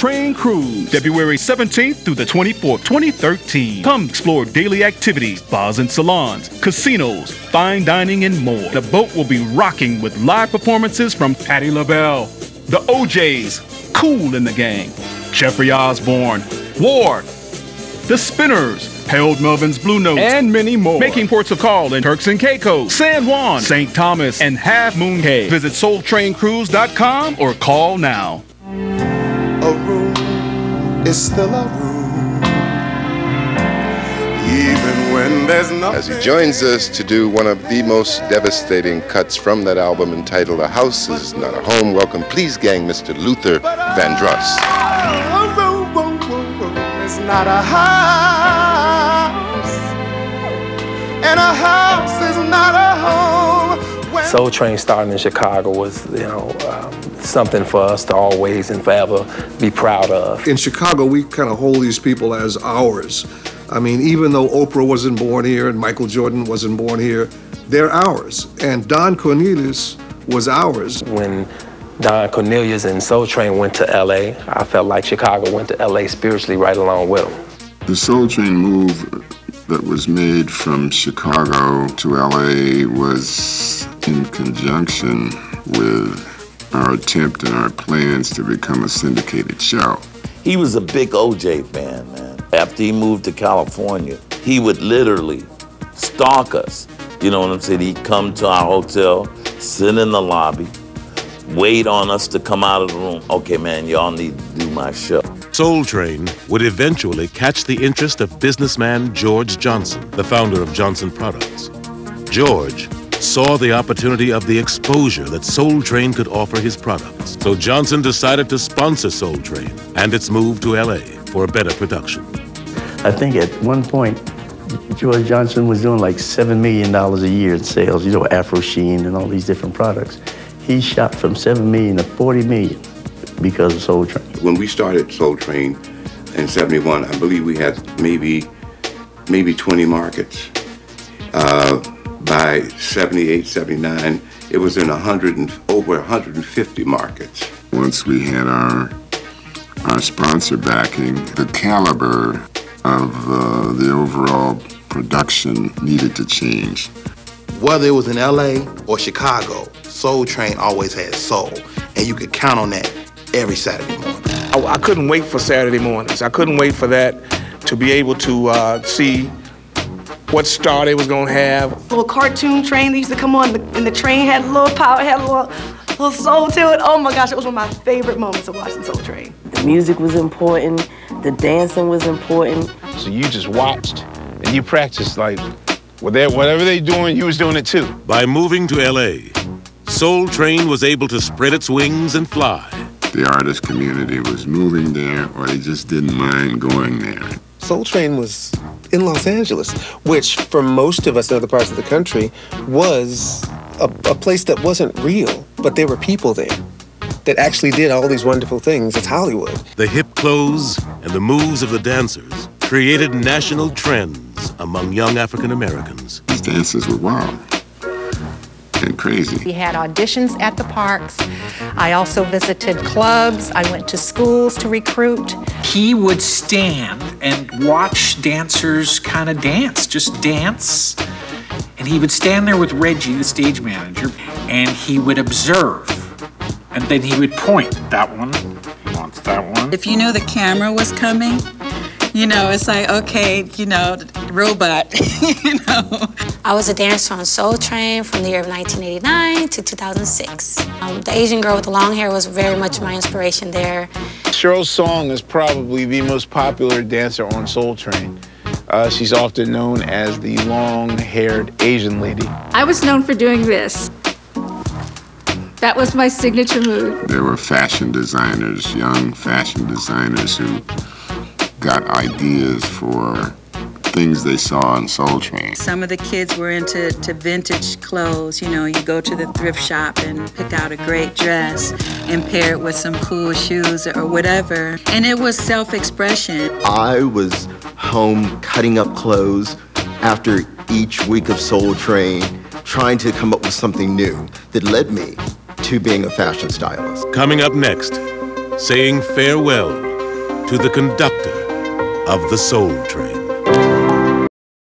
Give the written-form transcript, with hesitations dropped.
Train Cruise, February 17th through the 24th, 2013. Come explore daily activities, bars and salons, casinos, fine dining, and more. The boat will be rocking with live performances from Patti LaBelle, the OJs, Kool and the Gang, Jeffrey Osborne, Ward, The Spinners, Harold Melvin's Blue Notes, and many more. Making ports of call in Turks and Caicos, San Juan, St. Thomas, and Half Moon Cay. Visit SoulTrainCruise.com or call now. A room is still a room, even when there's nothing. As he joins us to do one of the most devastating cuts from that album entitled A House Is Not a Home, welcome, please, gang, Mr. Luther Vandross. A room is not a house, and a house is not a home. Soul Train starting in Chicago was, something for us to always and forever be proud of. In Chicago, we kind of hold these people as ours. I mean, even though Oprah wasn't born here and Michael Jordan wasn't born here, they're ours. And Don Cornelius was ours. When Don Cornelius and Soul Train went to LA, I felt like Chicago went to LA spiritually right along with them. The Soul Train move that was made from Chicago to LA was in conjunction with our attempt and our plans to become a syndicated show. He was a big OJ fan, man. After he moved to California, he would literally stalk us. You know what I'm saying? He'd come to our hotel, sit in the lobby, wait on us to come out of the room. Okay, man, y'all need to do my show. Soul Train would eventually catch the interest of businessman George Johnson, the founder of Johnson Products. George saw the opportunity of the exposure that Soul Train could offer his products. So Johnson decided to sponsor Soul Train and its move to LA for a better production. I think at one point, George Johnson was doing like $7 million a year in sales, Afro Sheen and all these different products. He shot from $7 million to $40 million because of Soul Train. When we started Soul Train in '71, I believe we had maybe 20 markets. By '78, '79, it was in over 150 markets. Once we had our sponsor backing, the caliber of the overall production needed to change. Whether it was in LA or Chicago, Soul Train always had soul, and you could count on that every Saturday morning. I couldn't wait for Saturday mornings. I couldn't wait for that, to be able to see what star they was gonna have. Little cartoon train that used to come on, and the train had a little power, had a little soul to it. Oh my gosh, it was one of my favorite moments of watching Soul Train. The music was important, the dancing was important. So you just watched and you practiced like, whatever they doing, you was doing it too. By moving to LA, Soul Train was able to spread its wings and fly. The artist community was moving there, or they just didn't mind going there. Soul Train was in Los Angeles, which for most of us in other parts of the country was a place that wasn't real, but there were people there that actually did all these wonderful things. It's Hollywood. The hip clothes and the moves of the dancers created national trends among young African Americans. These dancers were wild and crazy. We had auditions at the parks. I also visited clubs. I went to schools to recruit. He would stand and watch dancers kind of dance, just dance. And he would stand there with Reggie, the stage manager, and he would observe. And then he would point, that one, he wants that one. If you knew the camera was coming, it's like, okay, robot, I was a dancer on Soul Train from the year of 1989 to 2006. The Asian girl with the long hair was very much my inspiration there. Cheryl's song is probably the most popular dancer on Soul Train. She's often known as the long-haired Asian lady. I was known for doing this. That was my signature move. There were fashion designers, young fashion designers who got ideas for things they saw on Soul Train. Some of the kids were into vintage clothes. You go to the thrift shop and pick out a great dress and pair it with some cool shoes or whatever. And it was self-expression. I was home cutting up clothes after each week of Soul Train, trying to come up with something new that led me to being a fashion stylist. Coming up next, saying farewell to the conductor of the Soul Train.